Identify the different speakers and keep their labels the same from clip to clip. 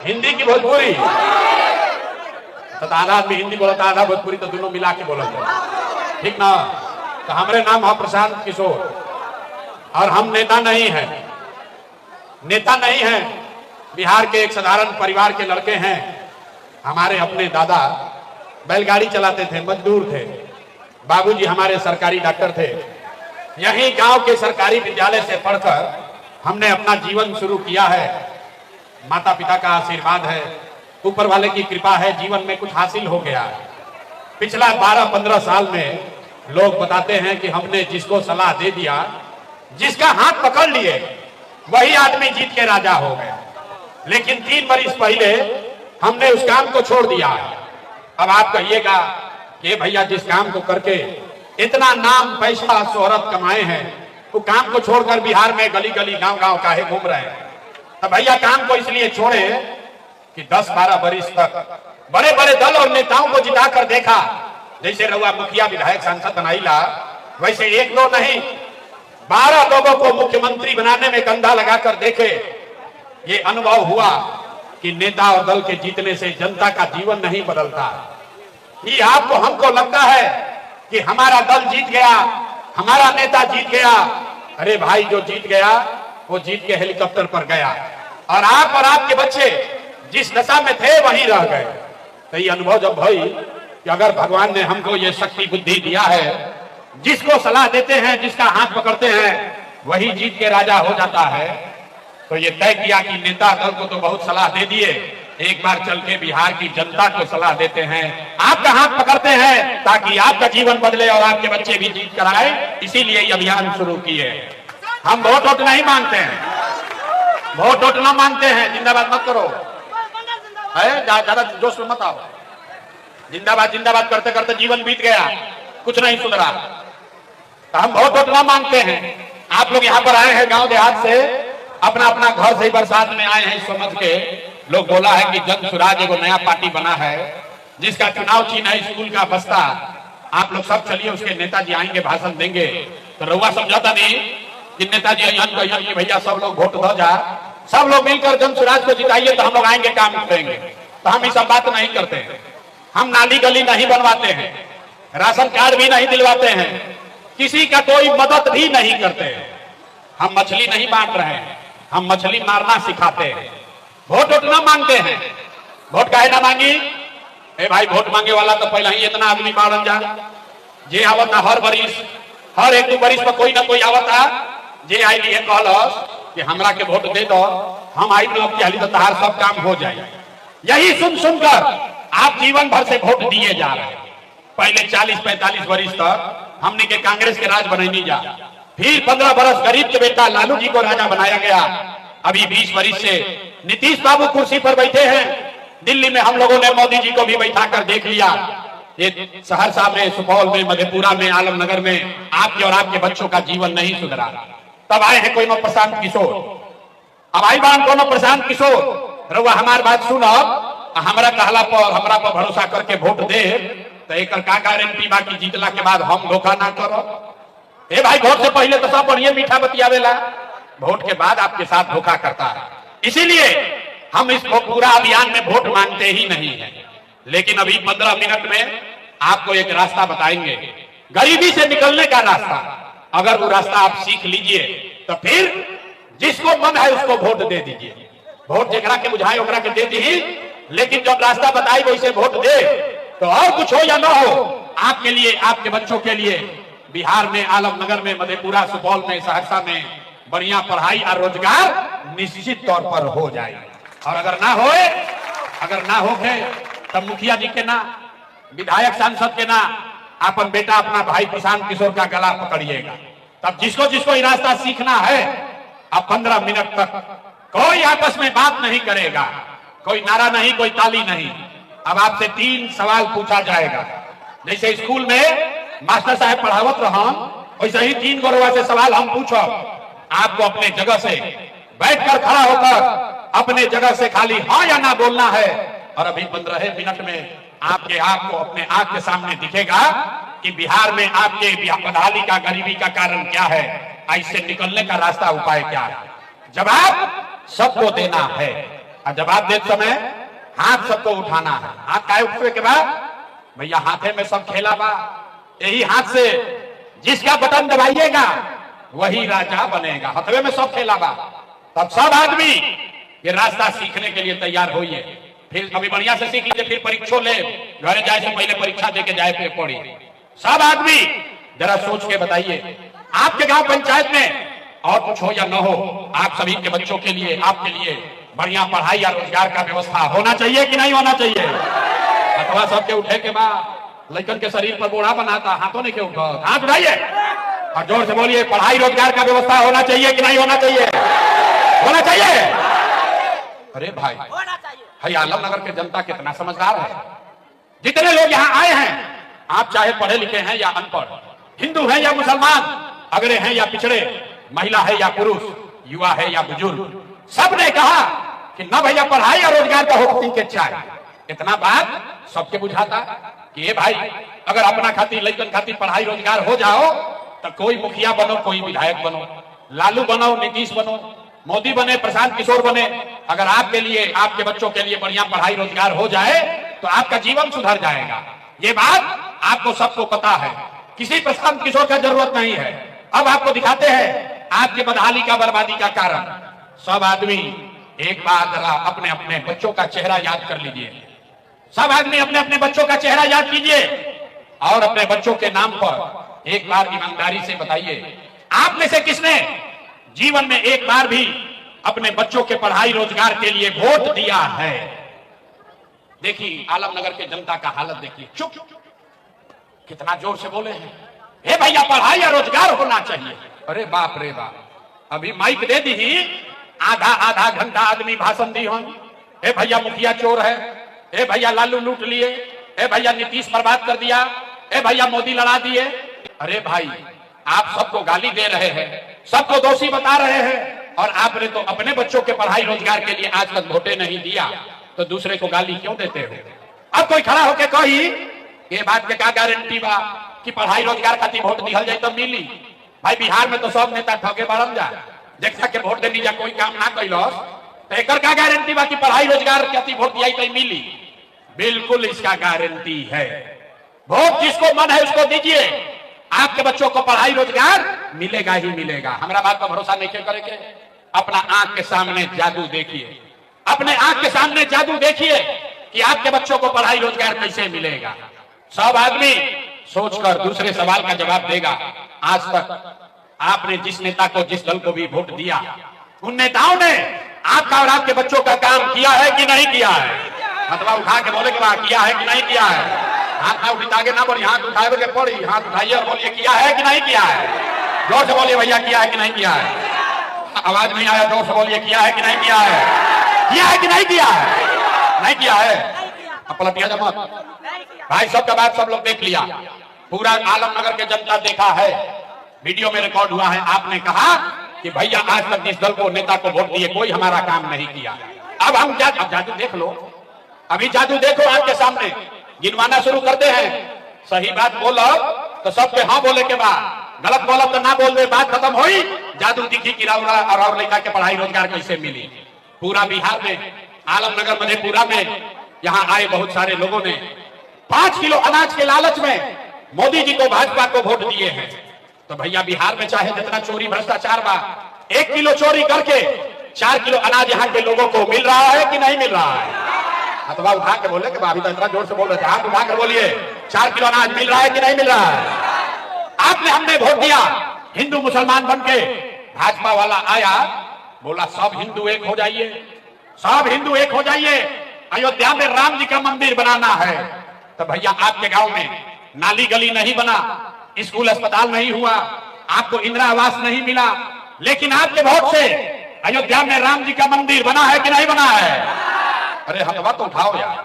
Speaker 1: हिंदी की भोजपुरी तो आधा आदमी हिंदी बोलता आधा भोजपुरी तो दोनों मिला के बोलता ठीक ना। तो हमारे नाम है प्रशांत किशोर और हम नेता नहीं हैं, नेता नहीं हैं। बिहार के एक साधारण परिवार के लड़के हैं। हमारे अपने दादा बैलगाड़ी चलाते थे, मजदूर थे। बाबूजी हमारे सरकारी डॉक्टर थे। यहीं गांव के सरकारी विद्यालय से पढ़कर हमने अपना जीवन शुरू किया है। माता पिता का आशीर्वाद है, ऊपर वाले की कृपा है, जीवन में कुछ हासिल हो गया है। पिछला 12-15 साल में लोग बताते हैं कि हमने जिसको सलाह दे दिया, जिसका हाथ पकड़ लिए, वही आदमी जीत के राजा हो गए। लेकिन 3 वर्ष पहले हमने उस काम को छोड़ दिया है। अब आप कहिएगा कि भैया जिस काम को करके इतना नाम पैसा शोहरत कमाए हैं, वो काम को छोड़कर बिहार में गली गली गांव गांव काहे घूम रहे हैं। तो भैया काम को इसलिए छोड़े कि 10-12 वर्ष तक बड़े बड़े दल और नेताओं को जिताकर देखा। जैसे रउआ मुखिया विधायक सांसद बनाईला, वैसे 1-2 नहीं 12 लोगों को मुख्यमंत्री बनाने में कंधा लगाकर देखे। ये अनुभव हुआ कि नेता और दल के जीतने से जनता का जीवन नहीं बदलता। ये आपको हमको लगता है कि हमारा दल जीत गया, हमारा नेता जीत गया। अरे भाई, जो जीत गया वो जीत के हेलीकॉप्टर पर गया और आप और आपके बच्चे जिस दशा में थे वहीं रह गए। तो ये अनुभव जब भाई कि अगर भगवान ने हमको ये शक्ति बुद्धि दिया है, जिसको सलाह देते हैं, जिसका हाथ पकड़ते हैं, वही जीत के राजा हो जाता है। तो ये तय किया कि नेता दल को तो बहुत सलाह दे दिए, एक बार चल के बिहार की जनता को सलाह देते हैं, आपका हाथ पकड़ते हैं ताकि आपका जीवन बदले और आपके बच्चे भी जीत कर आए। इसीलिए ये अभियान शुरू किए। हम वोट वोट नहीं मांगते हैं, वोट वोट ना मांगते हैं। जिंदाबाद मत करो, ज्यादा जोश में मत आओ। जिंदाबाद जिंदाबाद करते करते जीवन बीत गया, कुछ नहीं सुधरा। तो हम वोट वोट ना मांगते हैं। आप लोग यहाँ पर आए हैं गांव देहात से, अपना अपना घर से ही बरसात में आए हैं समझ के। लोग बोला है कि जन सुराज एगो नया पार्टी बना है, जिसका चुनाव चिन्ह है स्कूल का बस्ता। आप लोग सब चलिए, उसके नेताजी आएंगे, भाषण देंगे। तो रउआ समझाता नहीं कि नेताजी कि भैया सब लोग वोट दो जा, सब लोग मिलकर जन सुराज को जिताइए तो हम लोग आएंगे, काम करेंगे। तो हम ये सब बात नहीं करते हैं। हम नाली गली नहीं बनवाते हैं, राशन कार्ड भी नहीं दिलवाते हैं, किसी का कोई मदद भी नहीं करते हैं। हम मछली नहीं बांट रहे हैं, हम मछली मारना सिखाते हैं। वोट वोट ना मांगते हैं। वोट काहे ना मांगी? ए भाई, वोट मांगे वाला तो पहले ही इतना आदमी मारन जा। जे आवता हर बरिस, हर 1-2 बरिस पर कोई ना कोई आवता, जे आई लिए कहलस कि हमरा के वोट दे दो, हम आई लोग की हाली तो तहार सब काम हो जाए। यही सुन सुनकर आप जीवन भर से वोट दिए जा रहे हैं। पहले 40-45 वर्ष तक हमने के कांग्रेस के राज बनैनी जा, फिर 15 बरस गरीब के बेटा लालू जी को राजा बनाया गया। अभी 20 वर्ष से नीतीश बाबू कुर्सी पर बैठे हैं। दिल्ली में हम लोगों ने मोदी जी को भी बैठा कर देख लिया। ये सहरसा में, सुपौल में, मधेपुरा में, आलमनगर में आपके और आपके बच्चों का जीवन नहीं सुधरा। तब आए हैं कोई नो प्रशांत किशोर। अब आई बान कोनो प्रशांत किशोर, रउआ हमार बात सुनो, हमरा कहला पर, हमरा पर भरोसा करके वोट दे तो एक का गारंटी बा कि जीतला के बाद हम धोखा ना करो। ए भाई, वोट से पहले तो सब बढ़िया मीठा बतियावेला, वोट के बाद आपके साथ धोखा करता है। इसीलिए हम इस पूरा अभियान में वोट मांगते ही नहीं है। लेकिन अभी 15 मिनट में आपको एक रास्ता बताएंगे, गरीबी से निकलने का रास्ता। अगर वो रास्ता आप सीख लीजिए तो फिर जिसको मन है उसको वोट दे दीजिए। वोट जेकरा के बुझाए ओकरा के दे दी, लेकिन जब रास्ता बताई वैसे वोट दे तो और कुछ हो या ना हो, आपके लिए, आपके बच्चों के लिए बिहार में, आलमनगर में, मधेपुरा, सुपौल में, सहरसा में बढ़िया पढ़ाई और रोजगार निश्चित तौर पर हो जाए। और अगर ना हो तब मुखिया जी के ना, विधायक सांसद के ना, अपन बेटा, अपना भाई प्रशांत किशोर का गला पकड़िएगा। तब जिसको जिसको ये रास्ता सीखना है, अब 15 मिनट तक कोई आपस में बात नहीं करेगा, कोई नारा नहीं, कोई ताली नहीं। अब आपसे 3 सवाल पूछा जाएगा। जैसे स्कूल में मास्टर साहब पढ़ावत रहन, वैसे ही 3 गोरवा से सवाल हम पूछो। आपको अपने जगह से बैठकर, खड़ा होकर अपने जगह से खाली हाँ या ना बोलना है। और अभी 15 मिनट में आपके आप को अपने आंख के सामने दिखेगा कि बिहार में आपके बदहाली का, गरीबी का कारण क्या है, इससे निकलने का रास्ता, उपाय क्या है। जवाब सबको देना है। और जवाब देते समय हाथ सबको उठाना है। हाथ काहे उठने के बाद भैया हाथे में सब खेला बा, यही हाथ से जिसका बटन दबाइएगा वही राजा बनेगा। हथवे में सब खेला बा। तब सब आदमी ये रास्ता सीखने के लिए तैयार होइए। फिर अभी बढ़िया से सीख लीजिए, फिर परीक्षा ले घर जाए से पहले परीक्षा देके जाए पे पड़ी। सब आदमी जरा सोच के बताइए, आपके गांव पंचायत में और कुछ हो या न हो, आप सभी के बच्चों के लिए, आपके लिए बढ़िया पढ़ाई या रोजगार का व्यवस्था होना चाहिए कि नहीं होना चाहिए? अथवा सबके उठे के बाद लड़कन के शरीर पर बोरा बनाता, हाथों ने क्यों उठा? हाथ उठाइए और जोर से बोलिए, पढ़ाई रोजगार का व्यवस्था होना चाहिए कि नहीं होना चाहिए? होना चाहिए। अरे भाई, भाई आलमनगर के जनता कितना समझदार है। जितने लोग यहाँ आए हैं, आप चाहे पढ़े लिखे हैं या अनपढ़, हिंदू हैं या मुसलमान, अगड़े हैं या पिछड़े, महिला है या पुरुष, युवा है या बुजुर्ग, सबने कहा कि न भैया पढ़ाई और रोजगार का होती के चाय। इतना बात सबके बुझाता कि ये भाई अगर अपना खातिर लड़कन खातिर पढ़ाई रोजगार हो जाओ तो कोई मुखिया बनो, कोई विधायक बनो, लालू बनो, नीतीश बनो, मोदी बने, प्रशांत किशोर बने, अगर आपके लिए, आपके बच्चों के लिए बढ़िया पढ़ाई रोजगार हो जाए तो आपका जीवन सुधर जाएगा। ये बात आपको सबको पता है, किसी प्रशांत किशोर का जरूरत नहीं है। अब आपको दिखाते हैं आपके बदहाली का, बर्बादी का कारण। सब आदमी एक बार जरा अपने अपने बच्चों का चेहरा याद कर लीजिए। सब आदमी अपने अपने बच्चों का चेहरा याद कीजिए और अपने बच्चों के नाम पर एक बार ईमानदारी से बताइए, आप में से किसने जीवन में एक बार भी अपने बच्चों के पढ़ाई रोजगार के लिए वोट दिया है? देखिए आलमनगर के जनता का हालत देखिए, चुप कितना जोर से बोले हैं, हे भैया पढ़ाई या रोजगार होना चाहिए। अरे बाप रे बाप, अभी माइक दे दी ही आधा आधा घंटा आदमी भाषण दी हम, हे भैया मुखिया चोर है, हे भैया लालू लूट लिए, हे भैया नीतीश बर्बाद कर दिया, हे भैया मोदी लड़ा दिए। अरे भाई आप सबको गाली दे रहे हैं, सबको दोषी बता रहे हैं, और आपने तो अपने बच्चों के पढ़ाई रोजगार के लिए आज तक वोटे नहीं दिया, तो दूसरे को गाली क्यों देते हो? अब कोई खड़ा होके कही ये बात के क्या गारंटी बा कि पढ़ाई रोजगार खातिर वोट दिहल जाए तो मिली? भाई बिहार में तो सब नेता ठगे बढ़ल जा, देखा के वोट देनी जा कोई काम ना कैलस, तो एक क्या गारंटी बा कि पढ़ाई रोजगार खातिर वोट दिया तो मिली? बिल्कुल इसका गारंटी है। वोट जिसको मन है उसको दीजिए, आपके बच्चों को पढ़ाई रोजगार मिलेगा ही मिलेगा। हमारा बात पर भरोसा नहीं करेंगे, अपना आंख के सामने जादू देखिए, अपने आंख के सामने जादू देखिए कि आपके बच्चों को पढ़ाई रोजगार कैसे मिलेगा। सब आदमी सोचकर दूसरे सवाल का जवाब देगा। आज तक आपने जिस नेता को, जिस दल को भी वोट दिया, उन नेताओं ने आपका और आपके बच्चों का काम किया है कि नहीं किया है? हथवा उठा के बोले कि किया है कि नहीं किया है? हाथ ना उठा के ना बोलिए, हाथ उठाए के पड़ी, हाथ उठाइए और बोलिए किया है कि नहीं किया है? जोर से बोलिए भैया किया है कि नहीं किया है? आवाज नहीं आया, जोर से बोलिए किया है कि नहीं किया है? किया है कि नहीं किया है? नहीं किया है, अब पलटिया जमा। भाई सबका बात सब लोग देख लिया, पूरा आलमनगर के जनता देखा है, वीडियो में रिकॉर्ड हुआ है। आपने कहा कि भैया आज तक जिस दल को, नेता को वोट दिए कोई हमारा काम नहीं किया। अब हम क्या, अब जादू देख लो, अभी जादू देखो आपके सामने, गिनवाना शुरू करते हैं। सही बात बोलो तो सबके हाँ बोले के बाद, गलत बोलो तो ना बोल दे, बात खत्म हुई, जादू दिखी कि और लड़का के पढ़ाई रोजगार कैसे मिली। पूरा बिहार में, आलमनगर मधेपुरा में यहाँ आए बहुत सारे लोगों ने 5 किलो अनाज के लालच में मोदी जी को, भाजपा को वोट दिए हैं। तो भैया बिहार में चाहे जितना चोरी भ्रष्टाचार बा, 1 किलो चोरी करके 4 किलो अनाज यहाँ के लोगों को मिल रहा है कि नहीं मिल रहा है? अथवा उठा के बोले कि अभी तो इतना जोर से बोल रहे थे, हाथ उठा कर बोलिए 4 किलो अनाज मिल रहा है कि नहीं मिल रहा है? आपने, हमने वोट दिया, हिंदू मुसलमान बन के भाजपा वाला आया, बोला सब हिंदू एक हो जाइए, सब हिंदू एक हो जाइए, अयोध्या में राम जी का मंदिर बनाना है। तो भैया आपके गांव में नाली गली नहीं बना, स्कूल अस्पताल नहीं हुआ, आपको इंदिरा आवास नहीं मिला, लेकिन आपके वोट से अयोध्या में राम जी का मंदिर बना है कि नहीं बना है? अरे हथवा तो उठाओ यार,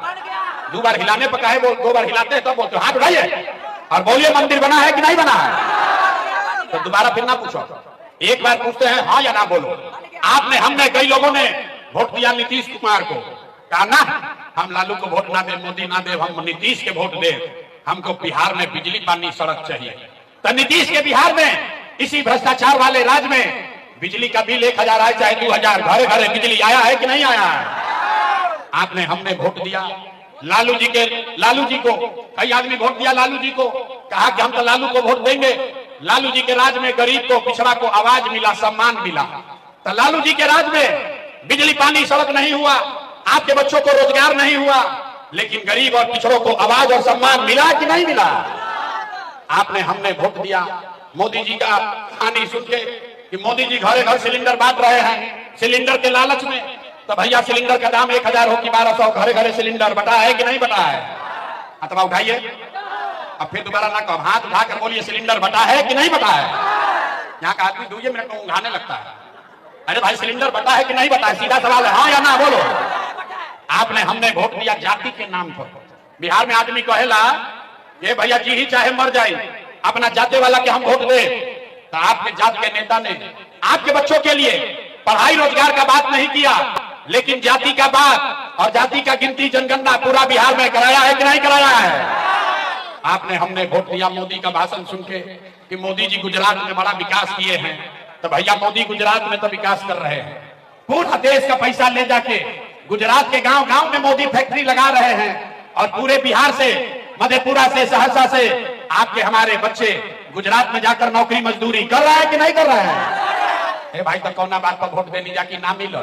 Speaker 1: 2 बार हिलाने पर काहे बोल, 2 बार हिलाते हैं तो बोलते, हाथ उठाइए और बोलिए मंदिर बना है कि नहीं बना है? तो दोबारा फिर ना पूछो, एक बार पूछते हैं हाँ या ना बोलो। आपने, हमने, कई लोगों ने वोट दिया नीतीश कुमार को, कहा ना हम लालू को वोट ना दे, मोदी ना दे, हम नीतीश के वोट दे, हमको बिहार में बिजली पानी सड़क चाहिए। तो नीतीश के बिहार में, इसी भ्रष्टाचार वाले राज्य में बिजली का बिल 1000 आए चाहे 2000, घरे घरे बिजली आया है कि नहीं आया है? आपने हमने वोट दिया लालू जी को। कई आदमी वोट दिया लालू जी को, कहा कि हम तो लालू को वोट देंगे। लालू जी के राज में गरीब को पिछड़ा को आवाज मिला, सम्मान मिला। तो लालू जी के राज में बिजली पानी सड़क नहीं हुआ, आपके बच्चों को रोजगार नहीं हुआ, लेकिन गरीब और पिछड़ों को आवाज और सम्मान मिला कि नहीं मिला? आपने हमने वोट दिया। मोदी जी का कहानी सुन के कि मोदी जी घरे घर सिलेंडर बांट रहे हैं सिलेंडर के लालच में। तो भैया सिलेंडर का दाम 1000 हो कि 1200, घरे घरे सिलेंडर बटा है कि नहीं बटा है? अथवा उठाइए, अब फिर दोबारा ना कहो, हाथ उठाकर बोलिए सिलेंडर बटा है कि नहीं बटा है? यहाँ का आदमी 2 मिनट में उंघाने लगता है। अरे भाई सिलेंडर बटा है कि नहीं बटा है? सीधा सवाल है, हाँ या ना बोलो। आपने हमने वोट दिया जाति के नाम पर। बिहार में आदमी कहेला ये भैया जी ही चाहे मर जाए अपना जाति वाला के हम वोट दे। तो आपके जात के नेता ने आपके बच्चों के लिए पढ़ाई रोजगार का बात नहीं किया, लेकिन जाति का बात और जाति का गिनती जनगणना पूरा बिहार में कराया है कि नहीं कराया है? आपने हमने वोट दिया मोदी का भाषण सुन के कि मोदी जी गुजरात में बड़ा विकास किए हैं। तो भैया मोदी गुजरात में तो विकास कर रहे हैं, पूरा देश का पैसा ले जाके गुजरात के गांव गांव में मोदी फैक्ट्री लगा रहे हैं। और पूरे बिहार से, मधेपुरा से, सहरसा से आपके हमारे बच्चे गुजरात में जाकर नौकरी मजदूरी कर रहे हैं कि नहीं कर रहे हैं? भाई तो कौना बात पर वोट देने जाके ना मिलो।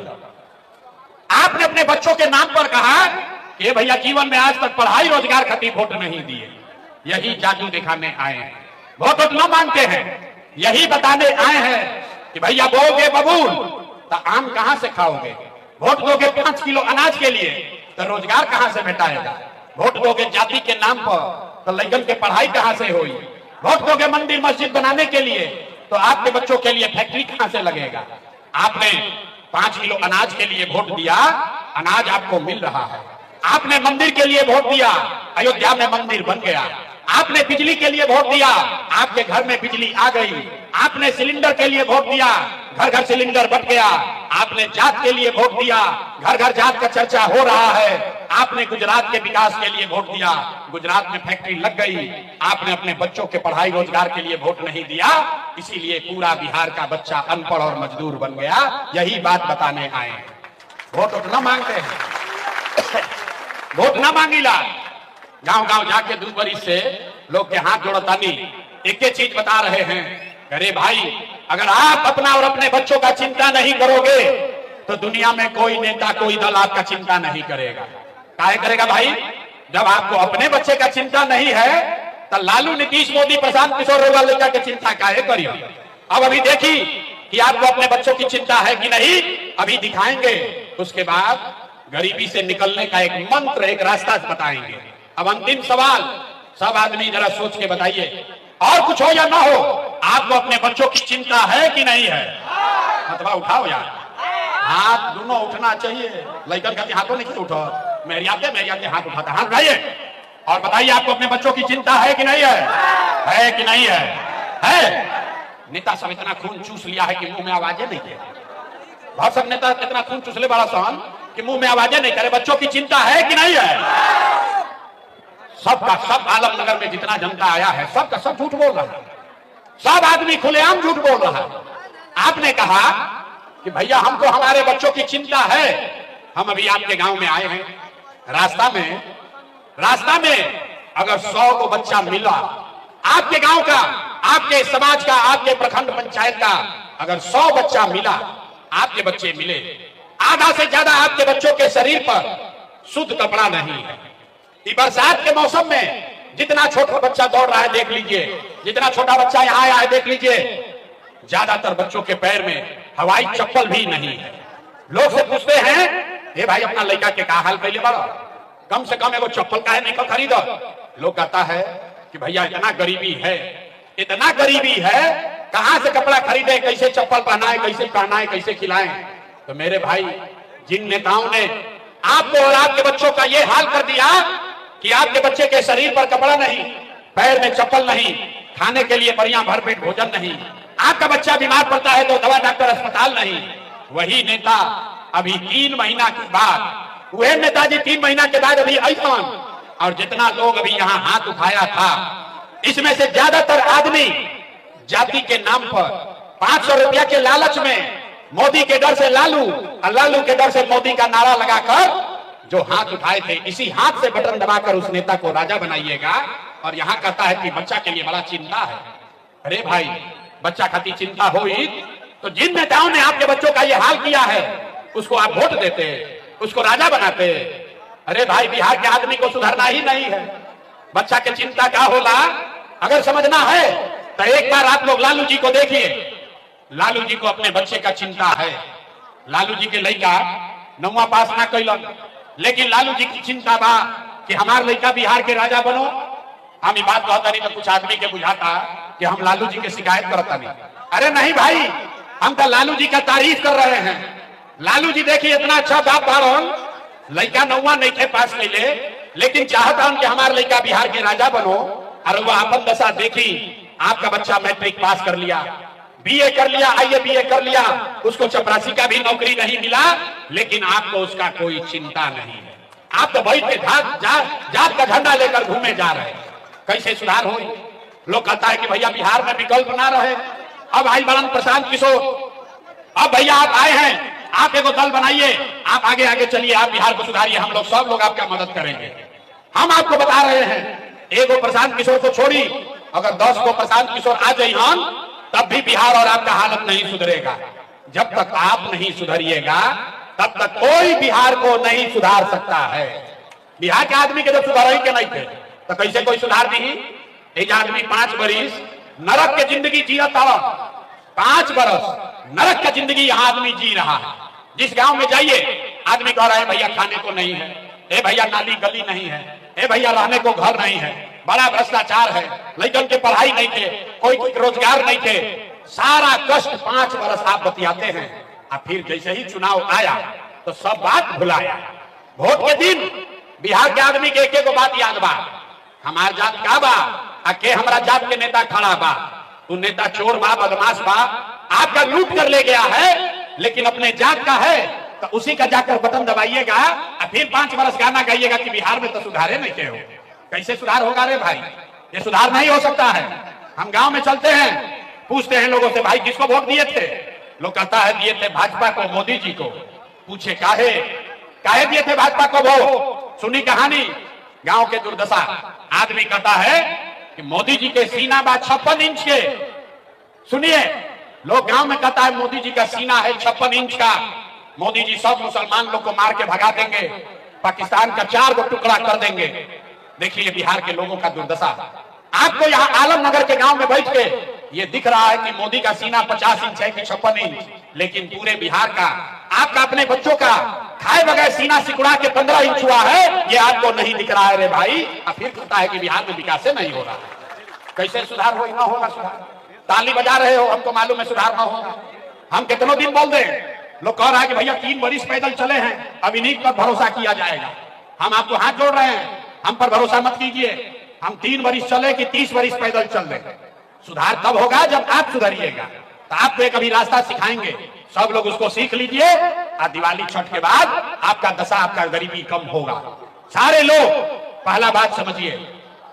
Speaker 1: आपने अपने बच्चों के नाम पर कहा कि भैया जीवन में आज तक पढ़ाई रोजगार खातिर वोट नहीं दिए। यही जादू दिखाने आए हैं, वोट न मांगते हैं, यही बताने आए हैं कि भैया बोगे बबूल तो आम कहां से खाओगे? वोट दोगे 5 किलो अनाज के लिए तो रोजगार कहां से भेटाएगा? वोट दोगे जाति के नाम पर तो लड़कन के पढ़ाई कहां से होगी? वोट दोगे मंदिर मस्जिद बनाने के लिए तो आपके बच्चों के लिए फैक्ट्री कहां से लगेगा? आपने 5 किलो अनाज के लिए वोट दिया, अनाज आपको मिल रहा है। आपने मंदिर के लिए वोट दिया, अयोध्या में मंदिर बन गया। आपने बिजली के लिए वोट दिया, आपके घर में बिजली आ गई। आपने सिलेंडर के लिए वोट दिया, घर घर सिलेंडर बट गया। आपने जात के लिए वोट दिया, घर घर जात का चर्चा हो रहा है। आपने गुजरात के विकास के लिए वोट दिया, गुजरात में फैक्ट्री लग गई। आपने अपने बच्चों के पढ़ाई रोजगार के लिए वोट नहीं दिया, इसीलिए पूरा बिहार का बच्चा अनपढ़ और मजदूर बन गया। यही बात बताने आए। वोट न मांगते हैं, वोट न मांगीला। गांव गांव जाके 2 बरिस से लोग के हाथ जोड़तानी एक ही चीज बता रहे हैं, अरे भाई अगर आप अपना और अपने बच्चों का चिंता नहीं करोगे तो दुनिया में कोई नेता कोई दल आपका चिंता नहीं करेगा। काहे करेगा भाई? जब आपको अपने बच्चे का चिंता नहीं है तो लालू, नीतीश, मोदी, प्रशांत किशोर लड़का की चिंता काहे करिए? अब अभी देखी कि आपको अपने बच्चों की चिंता है कि नहीं, अभी दिखाएंगे। उसके बाद गरीबी से निकलने का एक मंत्र, एक रास्ता बताएंगे। अब अंतिम सवाल, सब आदमी जरा सोच के बताइए, और कुछ हो या ना हो, आपको अपने बच्चों की चिंता है कि नहीं है? अथवा उठाओ यार, हाथ दोनों उठना चाहिए। लड़कन का हाथों नहीं उठो, मेरियाते हाथ उठाता, हाथ उठाइए और बताइए आपको अपने बच्चों की चिंता है कि नहीं है कि नहीं है? नेता सब इतना खून चूस लिया है कि मुंह में आवाजें नहीं थे। बहुत सब नेता इतना खून चूसले बड़ा सन कि मुंह में आवाजें नहीं करे। बच्चों की चिंता है कि नहीं है? सबका सब आलमनगर में जितना जनता आया है सबका सब झूठ बोल रहा है, सब आदमी खुलेआम झूठ बोल रहा है। आपने कहा कि भैया हमको हमारे बच्चों की चिंता है। हम अभी आपके गांव में आए हैं, रास्ता में अगर 100 को बच्चा मिला, आपके गांव का, आपके समाज का, आपके प्रखंड पंचायत का अगर 100 बच्चा मिला, आपके बच्चे मिले, आधा से ज्यादा आपके बच्चों के शरीर पर शुद्ध कपड़ा नहीं है। बरसात के मौसम में जितना छोटा बच्चा दौड़ रहा है देख लीजिए, जितना छोटा बच्चा यहाँ आया है देख लीजिए, ज्यादातर बच्चों के पैर में हवाई चप्पल भी नहीं है। लोग से पूछते हैं, ये भाई अपना लड़का के का हाल पहले बड़ा, कम से कम एगो चप्पल का है नहीं खरीदो। लोग कहता है कि भैया इतना गरीबी है, इतना गरीबी है, कहां से कपड़ा खरीदे, कैसे चप्पल पहनाए, कैसे पहनाए, कैसे खिलाएं। तो मेरे भाई, जिन नेताओं ने आपको और आपके बच्चों का ये हाल कर दिया कि आपके बच्चे के शरीर पर कपड़ा नहीं, पैर में चप्पल नहीं, खाने के लिए बढ़िया भरपेट भोजन नहीं, आपका बच्चा बीमार पड़ता है तो दवा डॉक्टर अस्पताल नहीं, वही नेता अभी 3 महीना के बाद, वह नेताजी 3 महीना के बाद अभी ऐसान, और जितना लोग अभी यहाँ हाथ उठाया था, इसमें से ज्यादातर आदमी जाति के नाम पर 500 रुपया के लालच में मोदी के डर से लालू और लालू के डर से मोदी का नारा लगाकर जो हाथ उठाए थे, इसी हाथ से बटन दबाकर उस नेता को राजा बनाइएगा। और यहाँ कहता है कि बच्चा के लिए बड़ा चिंता है। अरे भाई, बच्चा खाती चिंता हो ही तो जिन नेताओं ने आपके बच्चों का ये हाल किया है उसको आप वोट देते, उसको राजा बनाते। अरे भाई, बिहार के आदमी को सुधरना ही नहीं है। बच्चा के चिंता क्या होला अगर समझना है तो एक बार आप लोग लालू जी को देखिए। लालू जी को अपने बच्चे का चिंता है। लालू जी के लड़का 9वां पास ना कैलन, लेकिन लालू जी की चिंता बा कि हमार लड़का बिहार के राजा बनो। हम ये बात कहता नहीं तो कुछ आदमी के बुझाता कि हम लालू जी की शिकायत करता नहीं। अरे नहीं भाई, हम तो लालू जी का तारीफ कर रहे हैं। लालू जी देखिए इतना अच्छा बाप बारन, लड़का 9वां नहीं थे पास कैले, लेकिन चाहता हूं कि हमारा लड़का बिहार के राजा बनो। और वह अपन दशा देखी, आपका बच्चा मैट्रिक पास कर लिया, बीए कर लिया, आईए बीए कर लिया, उसको चपरासी का भी नौकरी नहीं मिला, लेकिन आपको उसका कोई चिंता नहीं है। आप तो बैठ के जात का झंडा लेकर घूमे जा रहे हैं। कैसे सुधार हो? लोग कहता है कि भैया बिहार में विकल्प ना रहे। अब आई बड़न प्रशांत किशोर, अब भैया आप आए हैं, आप एगो दल बनाइए, आप आगे आगे चलिए, आप बिहार को सुधारिए, हम लोग सब लोग आपका मदद करेंगे। हम आपको बता रहे हैं, एगो प्रशांत किशोर को छोड़ी, अगर 10 को प्रशांत किशोर आ जाए हम, तब भी बिहार और आपका हालत नहीं सुधरेगा। जब तक आप नहीं सुधरिएगा तब तक कोई बिहार को नहीं सुधार सकता है। बिहार के आदमी के जब सुधार ही के नहीं थे तो कैसे कोई सुधार नहीं? एक आदमी 5 बरिस नरक के जिंदगी जिया था, 5 बरस नरक का जिंदगी यहाँ आदमी जी रहा है। जिस गांव में जाइए आदमी कह रहा है भैया खाने को नहीं है, ए भैया नाली गली नहीं है, ए भैया रहने को घर नहीं है, बड़ा भ्रष्टाचार है, लड़कन के पढ़ाई नहीं थे, कोई रोजगार नहीं थे। सारा कष्ट 5 बरस आप बतियाते हैं, और फिर जैसे ही चुनाव आया तो सब बात भुलाया। वोट के दिन बिहार के आदमी के एक एक बात याद बा, हमार जात का बा, आके हमारा जात के नेता खड़ा बा, तू नेता चोर बा, बदमाश बा, आपका लूट कर ले गया है, लेकिन अपने जात का है तो उसी का जाकर बटन दबाइएगा और फिर 5 बरस गाना गाइएगा कि बिहार में तो सुधारे नहीं के हो। कैसे सुधार होगा रे भाई? ये सुधार नहीं हो सकता है। हम गांव में चलते हैं, पूछते हैं लोगों से, भाई किसको वोट दिए थे? लोग कहता है दिए थे भाजपा को, मोदी जी को। पूछे काहे दिए थे भाजपा को वोट? सुनी कहानी गांव के दुर्दशा। आदमी कहता है कि मोदी जी के सीना बा 56 इंच के। सुनिए, लोग गांव में कहता है मोदी जी का सीना है 56 इंच का, मोदी जी सब मुसलमान लोग को मार के भगा देंगे, पाकिस्तान का 4 गो टुकड़ा कर देंगे। देखिए बिहार के लोगों का दुर्दशा। आपको यहाँ आलमनगर के गांव में बैठ के ये दिख रहा है कि मोदी का सीना 50 इंच है कि 56 इंच, लेकिन पूरे बिहार का, आपका अपने बच्चों का खाए बगैर सीना सिकुड़ा के 15 इंच हुआ है, ये आपको नहीं दिख रहा है रे भाई। और फिर कहता है कि बिहार में विकास नहीं हो रहा। कैसे सुधार हो? ना होगा सुधार। ताली बजा रहे हो, हमको मालूम है सुधार ना होगा। हम कितनों दिन बोल दें, लोग कह रहा है कि भैया 3 बरिस पैदल चले हैं, अब इन्हीं पर भरोसा किया जाएगा। हम आपको हाथ जोड़ रहे हैं, हम पर भरोसा मत कीजिए। हम 3 बरिस चले कि 30 बरिस पैदल चल देंगे। सुधार तब होगा जब आप सुधरिएगा। तो आपको एक अभी रास्ता सिखाएंगे, सब लोग उसको सीख लीजिए, और दिवाली छठ के बाद आपका दशा, आपका गरीबी कम होगा। सारे लोग पहला बात समझिए,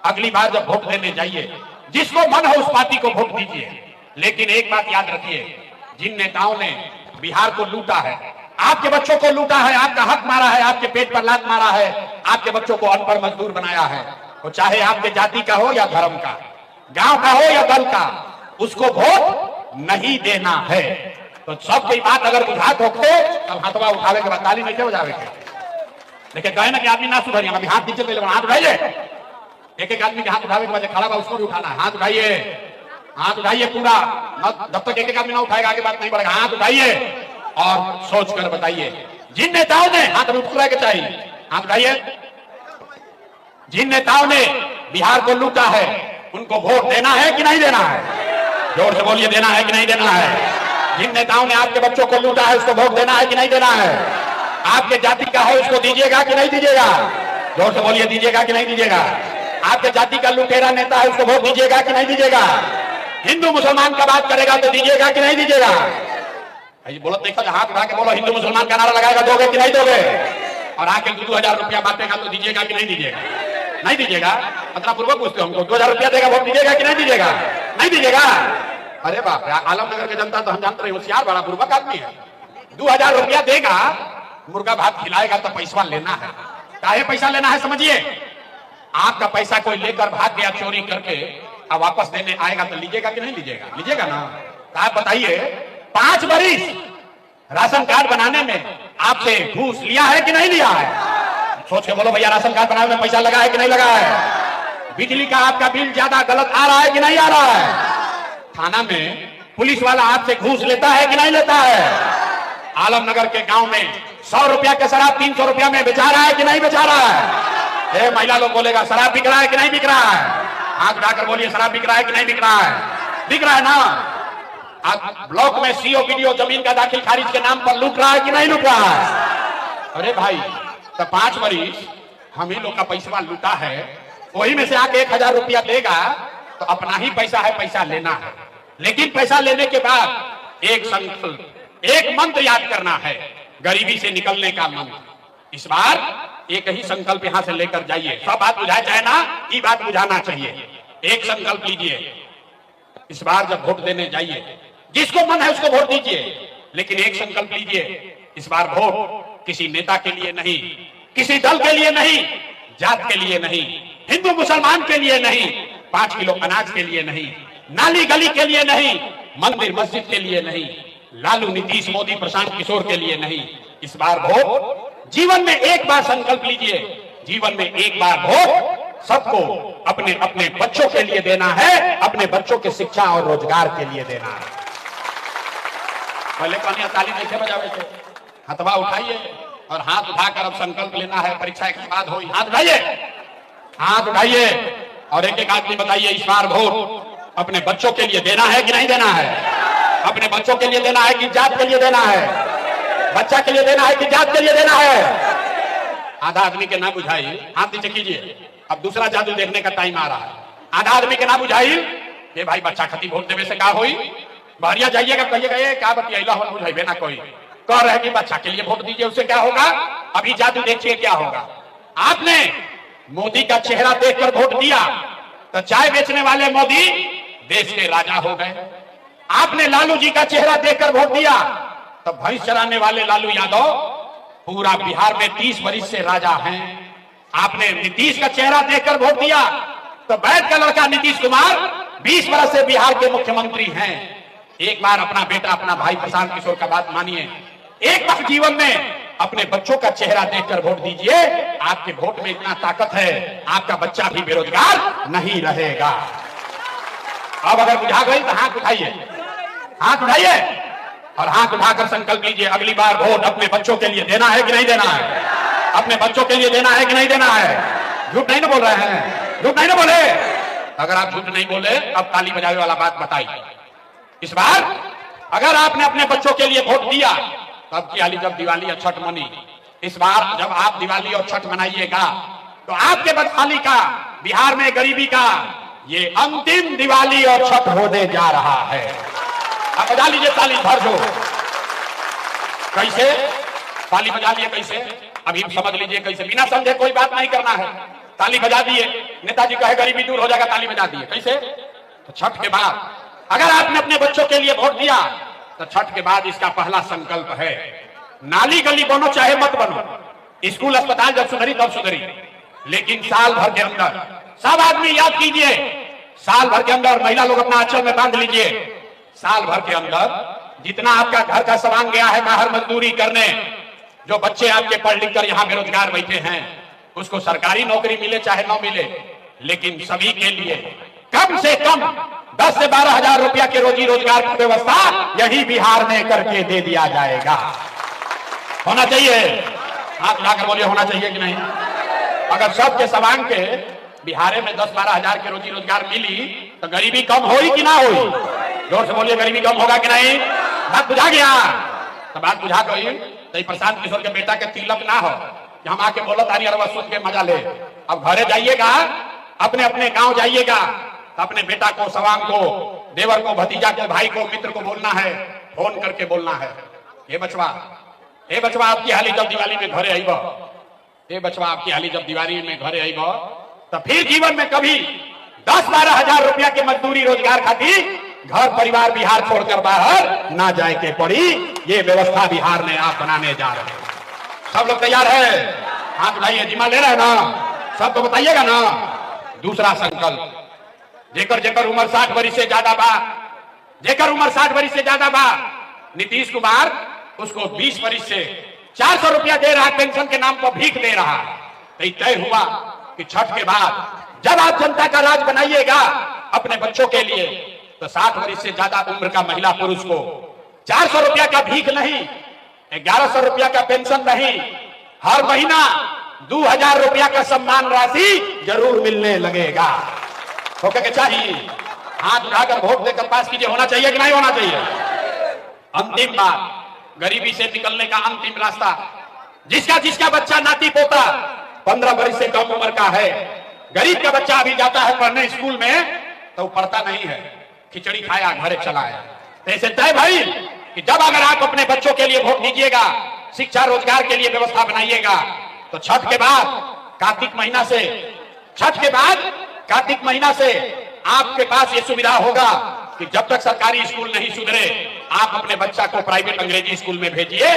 Speaker 1: अगली बार जब वोट देने जाइए, जिसको मन हो उस पार्टी को वोट दीजिए, लेकिन एक बात याद रखिए, जिन नेताओं ने बिहार को लूटा है, आपके बच्चों को लूटा है, आपका हक मारा है, आपके पेट पर लात मारा है, आपके बच्चों को अनपढ़ मजदूर बनाया है, वो चाहे आपके जाति का हो या धर्म का, गांव का हो या दल का, उसको वोट नहीं देना है। तो सबकी बात अगर बुझात होते तब हाथवा उठावे के बाद ताली नहीं हो जावे। देखिए कहे ना कि आदमी ना सुधरिए, अभी हाथ नीचे ले, हाथ उठाइए। एक आदमी के हाथ उठावे के बाद खड़ा बा उसको भी उठाना है। हाथ उठाइए, हाथ उठाइए पूरा, जब तक एक आदमी ना उठाएगा आगे बात नहीं बढ़ेगा। हाथ उठाइए और सोच कर बताइए, जिन नेताओं ने हाथ उठा के चाहिए, हाथ उठाइए, जिन नेताओं ने बिहार को लूटा है उनको वोट देना है कि नहीं देना है? जोर से बोलिए, देना है कि नहीं देना है? जिन नेताओं ने आपके बच्चों को लूटा है उसको वोट देना है कि नहीं देना है? आपके जाति का हो उसको दीजिएगा कि नहीं दीजिएगा? जोर से बोलिए, दीजिएगा कि नहीं दीजिएगा? आपके जाति का लुटेरा नेता है उसको वोट दीजिएगा कि नहीं दीजिएगा? हिंदू मुसलमान का बात करेगा तो दीजिएगा कि नहीं दीजिएगा? बोलो, देखो हाथ उठा के बोलो, हिंदू मुसलमान का नारा लगाएगा, दोगे कि नहीं दोगे? और आके 2,000 रुपया बांटेगा तो दीजिएगा कि नहीं दीजिएगा? नहीं दीजिएगा? पतना पूर्वक पूछते हो हमको, 2,000 रुपया देगा, वोट दीजिएगा कि नहीं दीजिएगा? नहीं दीजिएगा? अरे बाप रे, आलमनगर के जनता तो हम जानते रहे होशियार, बड़ा पूर्वक आदमी है। 2,000 रुपया देगा, मुर्गा भात खिलाएगा तो पैसा लेना है। काहे पैसा लेना है समझिए। आपका पैसा कोई लेकर भाग गया चोरी करके, अब वापस देने आएगा तो लीजिएगा कि नहीं लीजिएगा? लीजिएगा ना। तो आप बताइए 5 बरिस राशन कार्ड बनाने में आपसे घूस लिया है कि नहीं लिया है? सोच के बोलो भैया, राशन कार्ड बनाने में पैसा लगा है कि नहीं लगा है? बिजली का आपका बिल ज्यादा गलत आ रहा है कि नहीं आ रहा है? थाना में पुलिस वाला आपसे घूस लेता है कि नहीं लेता है? आलमनगर के गांव में 100 रुपया के शराब 300 रुपया में बेचा रहा है कि नहीं बेचा रहा है? महिला लोग बोलेगा शराब बिक रहा है कि नहीं बिक रहा है? आंख उठाकर बोलिए शराब बिक रहा है कि नहीं बिक रहा है? बिक रहा है ना। आप ब्लॉक में सीओ वीडियो जमीन का दाखिल खारिज के नाम पर लूट रहा है कि नहीं लूट रहा है? अरे भाई, तो 5 बरिस हम ही लोग का पैसा लूटा है, वही में से आके 1000 रुपया देगा तो अपना ही पैसा है, पैसा लेना है। लेकिन पैसा लेने के बाद एक संकल्प, एक मंत्र याद करना है, गरीबी से निकलने का मंत्र। इस बार एक ही संकल्प यहां से लेकर जाइए। सब बात बुझाए जाए ना, ये बात बुझाना चाहिए। एक संकल्प लीजिए, इस बार जब वोट देने जाइए, जिसको मन है उसको वोट दीजिए, लेकिन एक संकल्प लीजिए, इस बार वोट किसी नेता के लिए नहीं, किसी दल के लिए नहीं, जात के लिए नहीं, हिंदू मुसलमान के लिए नहीं, 5 किलो अनाज के लिए नहीं, नाली गली के लिए नहीं, मंदिर मस्जिद के लिए नहीं, लालू नीतीश मोदी प्रशांत किशोर के लिए नहीं। इस बार वोट जीवन में एक बार संकल्प लीजिए, जीवन में एक बार वोट सबको अपने अपने बच्चों के लिए देना है, अपने बच्चों के शिक्षा और रोजगार के लिए देना है। पहले कहानी ताली देखे बजावे थे, हथवा उठाइए और हाथ उठाकर अब संकल्प लेना है। परीक्षा के बाद हो, हाथ उठाइए, हाथ उठाइए और एक एक आदमी बताइए, इस बार वोट अपने बच्चों के लिए देना है कि नहीं देना है? अपने बच्चों के लिए देना है कि जात के लिए देना है? बच्चा के लिए देना है कि जात के लिए देना है? आधा आदमी के ना बुझाई, हाथ नीचे कीजिए। अब दूसरा जादू देखने का टाइम आ रहा है। आधा आदमी के ना बुझाई, ये भाई बच्चा खती वोट देवे से का होई? बहरिया जाइएगा, कहिएगा ये क्या बतियाइला हो, बुझाइबे ना कोई। कह रहे कि बच्चा के लिए वोट दीजिए, उससे क्या होगा? अभी जादू देखिए क्या होगा। आपने मोदी का चेहरा देखकर वोट दिया तो चाय बेचने वाले मोदी देश के राजा हो गए। आपने लालू जी का चेहरा देखकर वोट दिया तो भैंस चराने वाले लालू यादव पूरा बिहार में 30 बरिस से राजा हैं। आपने नीतीश का चेहरा देखकर वोट दिया तो बैठ का लड़का नीतीश कुमार 20 बरस से बिहार के मुख्यमंत्री हैं। एक बार अपना बेटा, अपना भाई प्रशांत किशोर का बात मानिए, एक बार जीवन में अपने बच्चों का चेहरा देखकर वोट दीजिए। आपके वोट में इतना ताकत है, आपका बच्चा भी बेरोजगार नहीं रहेगा। अब अगर बुझा गई तो हाथ उठाइए, हाथ उठाइए और हाथ उठाकर संकल्प लीजिए, अगली बार वोट अपने बच्चों के लिए देना है कि नहीं देना है? अपने बच्चों के लिए देना है कि नहीं देना है? झूठ नहीं ना बोल रहे हैं? झूठ नहीं ना बोले? अगर आप झूठ नहीं बोले, अब ताली बजावे वाला बात बताइए। इस बार अगर आपने अपने बच्चों के लिए वोट दिया, तब की हाली जब दिवाली और छठ मनी, इस बार जब आप दिवाली और छठ मनाइएगा तो आपके बदहाली का, बिहार में गरीबी का ये अंतिम दिवाली और छठ होने जा रहा है। आप बजा लीजिए ताली भर दो। कैसे ताली बजा लिए? कैसे अभी समझ लीजिए कैसे, बिना समझे कोई बात नहीं करना है। ताली बजा दिए, नेताजी कहे गरीबी दूर हो जाएगा, ताली बजा दिए। कैसे? तो छठ के बाद अगर आपने अपने बच्चों के लिए वोट दिया तो छठ के बाद इसका पहला संकल्प है, नाली गली बनो चाहे मत बनो, स्कूल अस्पताल जब सुधरी तब सुधरी, लेकिन साल भर के अंदर सब आदमी याद कीजिए, साल भर के अंदर महिला लोग अपना आंचल में बांध लीजिए, साल भर के अंदर जितना आपका घर का सामान गया है बाहर मजदूरी करने, जो बच्चे आपके पढ़ लिख कर यहाँ बेरोजगार बैठे हैं, उसको सरकारी नौकरी मिले चाहे न मिले, लेकिन सभी के लिए कम से कम 10 से 12 हजार रुपया के रोजी रोजगार की व्यवस्था यही बिहार में करके दे दिया जाएगा। होना चाहिए? हाथ उठाकर बोलिए, होना चाहिए कि नहीं? अगर सबके सवांग के बिहार में 10-12 हजार के रोजी रोजगार मिली तो गरीबी कम होगी कि ना होगी? जोर से बोलिए, गरीबी कम होगा कि नहीं? बात बुझा गया? तो बात बुझा गई तो प्रशांत किशोर के बेटा के तिलक ना हो कि हम आके बोलो तारी अरवा सुन के मजा ले। अब घरे जाइएगा, अपने अपने गांव जाइएगा, अपने बेटा को, सवांग को, देवर को, भतीजा को, भाई को, मित्र को बोलना है, फोन करके बोलना है, हे बचवा, हे बचवा आपकी हाली जब दिवाली में घरे आईब, हे बचवा आपकी हाली जब दिवाली में घरे आईब तो फिर जीवन में कभी 10-12 हजार रुपया के मजदूरी रोजगार खातिर घर परिवार बिहार छोड़कर बाहर ना जाए के पड़ी। ये व्यवस्था बिहार में आप बनाने जा रहे हैं। सब लोग तैयार है? हाथ उठाइए, जिम्मा ले रहे हैं ना, सबको बताइएगा ना। दूसरा संकल्प, जेकर जेकर उम्र 60 वर्ष से ज्यादा बा, जेकर उम्र 60 वर्ष से ज्यादा बा, नीतीश कुमार उसको 20 वर्ष से 400 रुपया दे रहा है, पेंशन के नाम पर भीख दे रहा है। तो तय हुआ कि छठ के बाद जब आप जनता का राज बनाइएगा अपने बच्चों के लिए, तो 60 वर्ष से ज्यादा उम्र का महिला पुरुष को 400 रुपया का भीख नहीं, 1100 रुपया का पेंशन नहीं, हर महीना 2000 रुपया का सम्मान राशि जरूर मिलने लगेगा। होके के चाहिए, हाथ उठाकर वोट देकर पास कीजिए। होना चाहिए कि नहीं होना चाहिए? अंतिम बात, गरीबी से निकलने का अंतिम रास्ता, जिसका जिसका बच्चा नाती पोता 15 वर्ष से कम उम्र का है, गरीब का बच्चा अभी जाता है पढ़ने स्कूल में, तो पढ़ता नहीं है, खिचड़ी खाया घरे चला आया। ऐसे तय भाई कि जब अगर आप अपने बच्चों के लिए वोट दीजिएगा, शिक्षा रोजगार के लिए व्यवस्था बनाइएगा, तो छठ के बाद कार्तिक महीना से, छठ के बाद कार्तिक महीना से आपके पास ये सुविधा होगा कि जब तक सरकारी स्कूल नहीं सुधरे, आप अपने बच्चा को प्राइवेट अंग्रेजी स्कूल में भेजिए।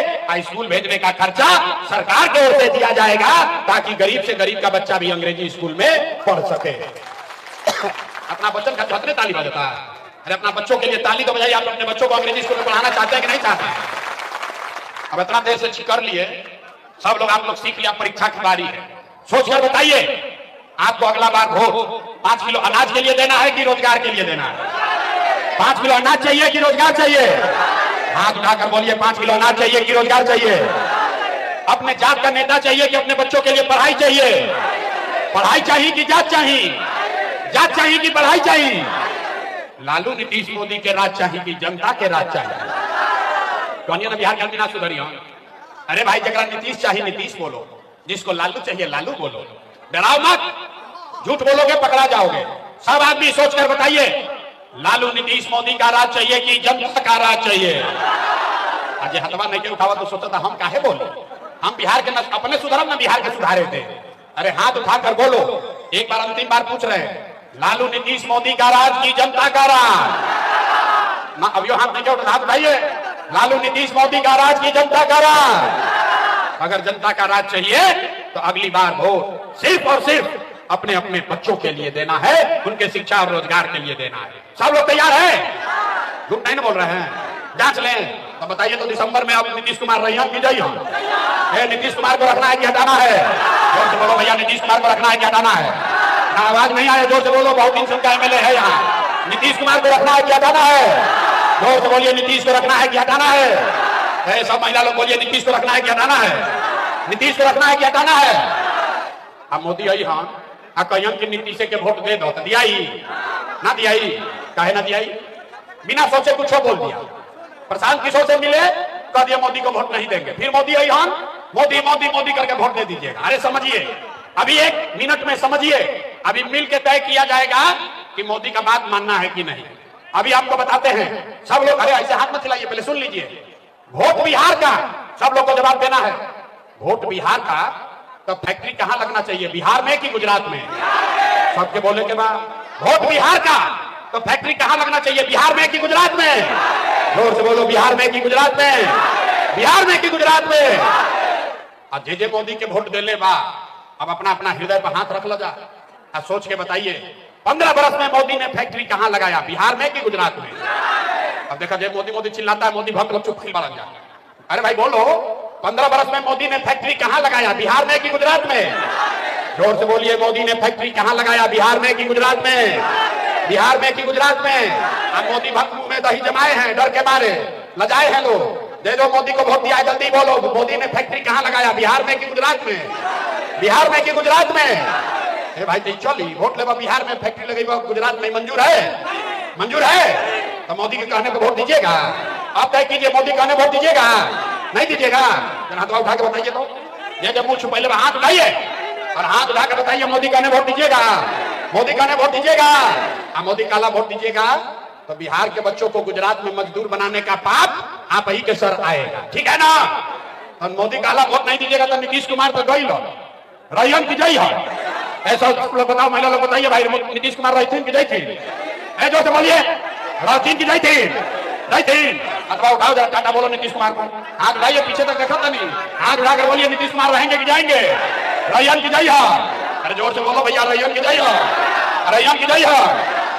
Speaker 1: स्कूल भेजने का खर्चा सरकार की ओर से दिया जाएगा, ताकि गरीब से गरीब का बच्चा भी अंग्रेजी स्कूल में पढ़ सके। अपना बच्चन का छतरे ताली बजाता है, अरे अपना बच्चों के लिए ताली तो बजाइए। आप अपने बच्चों को अंग्रेजी स्कूल में पढ़ाना चाहते हैं कि नहीं चाहते? अब इतना देर से कर लिए सब लोग, आप लोग सीख लिया, परीक्षा की बारी है। सोचकर बताइए, आपको अगला बार वोट 5 किलो अनाज के लिए देना है कि रोजगार के लिए देना है? 5 किलो अनाज चाहिए कि रोजगार चाहिए? हाथ उठाकर बोलिए, 5 किलो अनाज चाहिए कि रोजगार चाहिए? अपने जात का नेता चाहिए कि अपने बच्चों के लिए पढ़ाई चाहिए? पढ़ाई चाहिए कि जात चाहिए? जात चाहिए कि पढ़ाई चाहिए? लालू नीतीश मोदी के राज चाहिए कि जनता के राज चाहिए? कौन ना बिहार के ना सुधरी हो? अरे भाई, जगह नीतीश चाहिए नीतीश बोलो, जिसको लालू चाहिए लालू बोलो। डराओ मत, झूठ बोलोगे पकड़ा जाओगे। सब आदमी सोचकर बताइए, लालू नीतीश मोदी का राज चाहिए कि जनता का राज चाहिए? आज हथवा नहीं के उठावा तो सोचा था हम काहे बोले, हम बिहार के अपने सुधरम ना बिहार के सुधारे थे। अरे हाथ उठाकर बोलो, एक बार अंतिम बार पूछ रहे हैं, लालू नीतीश मोदी का राज की जनता का राज? ना अभी हाथ नहीं उठा, हाथ उठाइए। लालू नीतीश मोदी का राज की जनता का राज? अगर जनता का राज चाहिए तो अगली बार वोट सिर्फ और सिर्फ अपने अपने बच्चों के लिए देना है, उनके शिक्षा और रोजगार के लिए देना है। सब लोग तैयार हैं? झूठ नहीं बोल रहे हैं, जांच लें। तो बताइए, तो दिसंबर में अब नीतीश कुमार रहिया की जाइए? नीतीश कुमार को रखना है कि हटाना है? जोर से बोलो भैया, नीतीश कुमार को रखना है कि हटाना है? ना आवाज नहीं आया, जोर से बोलो, बहुत दिन का एमएलए है यहाँ। नीतीश कुमार को रखना है कि हटाना है? जोर से बोलिए, नीतीश को रखना है कि हटाना है? सब महिला लोग बोलिए, नीतीश को रखना है कि हटाना है? नीतीश को रखना है कि हटाना है? अब मोदी आई हाँ कहियन की नीतीश के वोट दे दो, तो दिया ही ना दिया ही? काहे ना दिया ही? बिना सोचे कुछ बोल दिया। प्रशांत किशोर से मिले, कह दिया मोदी को वोट नहीं देंगे। फिर मोदी आई हाँ मोदी मोदी मोदी करके वोट दे दीजिएगा। अरे समझिए, अभी 1 मिनट में समझिए, अभी मिल के तय किया जाएगा कि मोदी का बात मानना है कि नहीं। अभी आपको बताते हैं सब लोग। अरे ऐसे हाथ मत चलाइए, पहले सुन लीजिए। वोट बिहार का, सब लोग को जवाब देना है। वोट बिहार का, तो फैक्ट्री कहां लगना चाहिए, बिहार में कि गुजरात में? सबके बोले के बाद, वोट बिहार का, तो फैक्ट्री कहां लगना चाहिए, बिहार में कि गुजरात में? जोर से बोलो, बिहार में कि गुजरात में? बिहार में कि गुजरात में? और जे मोदी के वोट देने बा, अब अपना अपना हृदय पर हाथ रख लो जा, अब सोच के बताइए, 15 बरस में मोदी ने फैक्ट्री कहां लगाया, बिहार में कि गुजरात में? अब देखा जाए, मोदी मोदी चिल्लाता है, मोदी भक्त लोग चुप खिल बन जाता है। अरे भाई बोलो, 15 बरस में मोदी ने फैक्ट्री कहां लगाया, बिहार में कि गुजरात में? जोर से बोलिए, मोदी ने फैक्ट्री कहां लगाया, बिहार में कि गुजरात में? बिहार में कि गुजरात में? अब मोदी भक्त मुंह में दही जमाए हैं, डर के मारे लजाए हैं लोग। दे दो मोदी को वोट दिया, जल्दी बोलो, मोदी ने फैक्ट्री कहां लगाया, बिहार में कि गुजरात में? बिहार में कि गुजरात में? भाई चली वोट ले, बिहार में फैक्ट्री लगी, गुजरात में मंजूर है? मंजूर है तो मोदी के कहने पर वोट दीजिएगा? आप तय कीजिए, मोदी कहने वोट दीजिएगा नहीं दीजिएगा? हाथ उठा के बताइए। तो ये जब मुंह छुपाई ले, हाथ उठाइए और हाथ उठा के बताइए, मोदी कहने वोट दीजिएगा? मोदी कहने वोट दीजिएगा? मोदी काला वोट दीजिएगा तो बिहार के बच्चों को गुजरात में मजदूर बनाने का पाप आप ही के सर आएगा, ठीक है ना? और मोदी काला वोट नहीं दीजिएगा तो नीतीश कुमार तो गई लो रहीन की जई है। ऐसा लोग बताओ, महिला लोग बताइए भाई, नीतीश कुमार रहीन की जई थी? जो से बोलिए, रहीन की जई थी? अथवा उठाओ जरा, टाटा बोलो नीतीश कुमार को। हाथ उठाइए, पीछे तक देखा था नहीं, हाथ उठाकर बोलिए, नीतीश कुमार रहेंगे कि जाएंगे? रैयन की जय है। अरे जोर से बोलो भैया, रैयन की जय है, रैयन की जय है,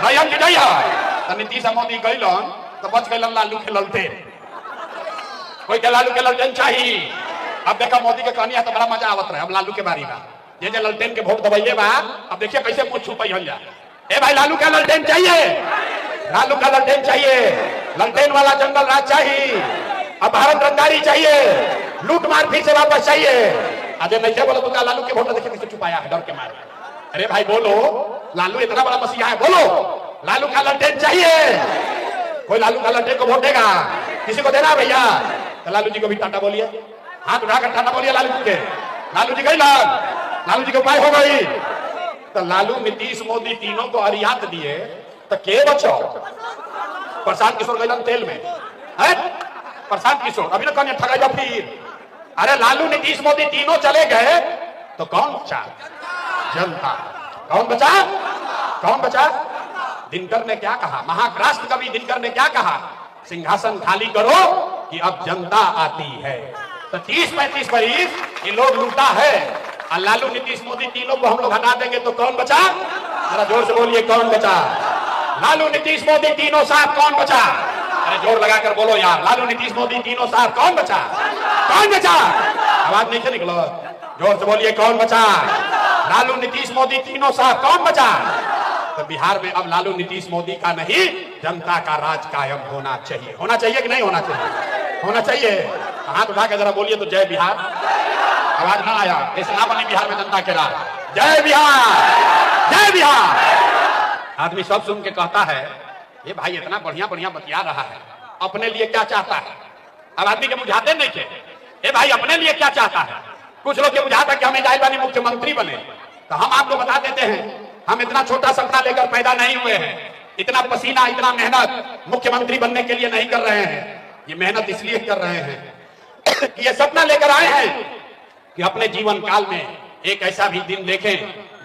Speaker 1: रैयन की जय है। तो नीतीश मोदी गइलन तो बच गइलन लालू के ललटेन। कोई के लालू के ललटेन चाहिए। अब देखा मोदी के कहानी है तो बड़ा मजा आवत रहे। अब लालू के बारी बा, ये जो ललटेन के वोट दबाइए बा, अब देखिए कैसे मुंह छुपाई हो जा। ए भाई लालू का ललटेन चाहिए, लालू का ललटेन चाहिए, ललटेन वाला जंगल राज चाहिए। अब भारत रंगदारी चाहिए, लूट मार फिर से वापस चाहिए। अजय नहीं बोलो तो लालू के वोट देखिए कैसे छुपाया है डर के मारे। अरे भाई बोलो, लालू इतना बड़ा मसीहा है, बोलो लालू का ललटेन चाहिए। कोई लालू का ललटेन को वोट देगा? किसी को देना भैया? तो लालू जी को भी टाटा बोलिए, हाथ उठाकर टाटा बोलिए लालू जी के। लालू जी गई, लालू जी के उपाय हो गई। तो लालू नीतीश मोदी तीनों को अरियात दिए तो के बचो? प्रशांत किशोर गइलन तेल में है, प्रशांत किशोर अभी ना कौन ठगा फिर। अरे लालू नीतीश मोदी तीनों चले गए तो कौन बचा? जनता। कौन बचा? कौन बचा? दिनकर ने क्या कहा, महाराष्ट्र कवि दिनकर ने क्या कहा? सिंहासन खाली करो कि अब जनता आती है। तो 30-35 बरिस ये लोग लूटा है और लालू नीतीश मोदी तीनों को हम लोग हटा देंगे तो कौन बचा? जरा जोर से बोलिए, कौन बचा? लालू नीतीश मोदी तीनों साथ कौन बचा? अरे जोर लगाकर बोलो यार, लालू नीतीश मोदी तीनों साथ कौन बचा? कौन बचा? आवाज नहीं से निकलो, जोर से बोलिए, कौन बचा? लालू नीतीश मोदी तीनों साथ कौन बचा? तो बिहार में अब लालू नीतीश मोदी का नहीं, जनता का राज कायम होना चाहिए। होना चाहिए कि नहीं होना चाहिए? होना चाहिए। हाथ उठा के जरा बोलिए तो जय बिहार। आवाज ना आया, ऐसे ना बनी बिहार में जनता के राज। जय बिहार, जय बिहार। आदमी सब सुन के कहता है ये भाई इतना बढ़िया बढ़िया बतिया रहा है, अपने लिए क्या चाहता है? अब आदमी के बुझाते नहीं थे, ये भाई अपने लिए क्या चाहता है? कुछ लोग के बुझाता कि हमें जायबानी मुख्यमंत्री बने। तो हम आपको बता देते हैं, हम इतना छोटा सपना लेकर पैदा नहीं हुए हैं, इतना पसीना इतना मेहनत मुख्यमंत्री बनने के लिए नहीं कर रहे हैं। ये मेहनत इसलिए कर रहे हैं कि ये सपना लेकर आए हैं कि अपने जीवन काल में एक ऐसा भी दिन देखें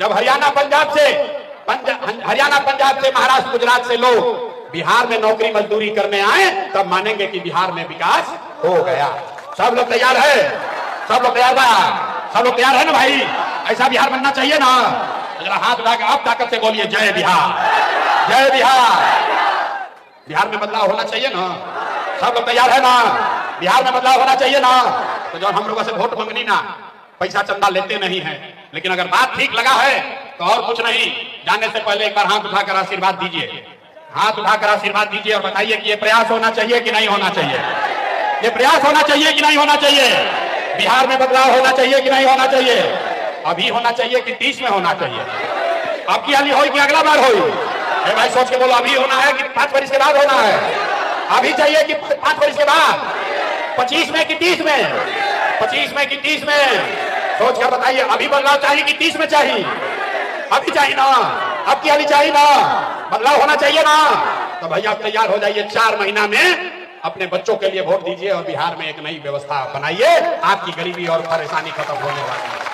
Speaker 1: जब हरियाणा पंजाब से महाराष्ट्र गुजरात से लोग बिहार में नौकरी मजदूरी करने आए, तब मानेंगे कि बिहार में विकास हो गया। सब लोग तैयार है? सब लोग तैयार है? सब लोग तैयार है ना भाई? ऐसा बिहार बनना चाहिए ना? जरा हाथ उठा के आप ताकत से बोलिए जय बिहार, जय बिहार। बिहार में बदलाव होना चाहिए ना? सब लोग तैयार है ना? बिहार में बदलाव होना चाहिए ना? तो जो हम लोगों से वोट मांगनी ना, पैसा चंदा लेते नहीं है, लेकिन अगर बात ठीक लगा है तो और कुछ नहीं, जाने से पहले एक बार हाथ उठाकर आशीर्वाद दीजिए। हाथ उठाकर आशीर्वाद दीजिए और बताइए कि ये प्रयास होना चाहिए कि नहीं होना चाहिए? ये प्रयास होना चाहिए कि नहीं होना चाहिए? बिहार में बदलाव होना चाहिए कि नहीं होना चाहिए? अभी होना चाहिए कि 30 में होना चाहिए? अब की हाली हो कि अगला बार हो? भाई सोच के बोलो, अभी होना है कि 5 वर्ष के बाद होना है? अभी चाहिए कि 5 वर्ष के बाद? 25 में कि 30 में? 25 में कि 30 में? सोच कर बताइए, अभी बदलाव चाहिए कि 30 में चाहिए? अभी चाहिए ना? अब की हाली चाहिए ना? बदलाव होना चाहिए ना? तो भैया आप तैयार हो जाइए, 4 महीना में अपने बच्चों के लिए वोट दीजिए और बिहार में एक नई व्यवस्था बनाइए। आपकी गरीबी और परेशानी खत्म होने वाली है।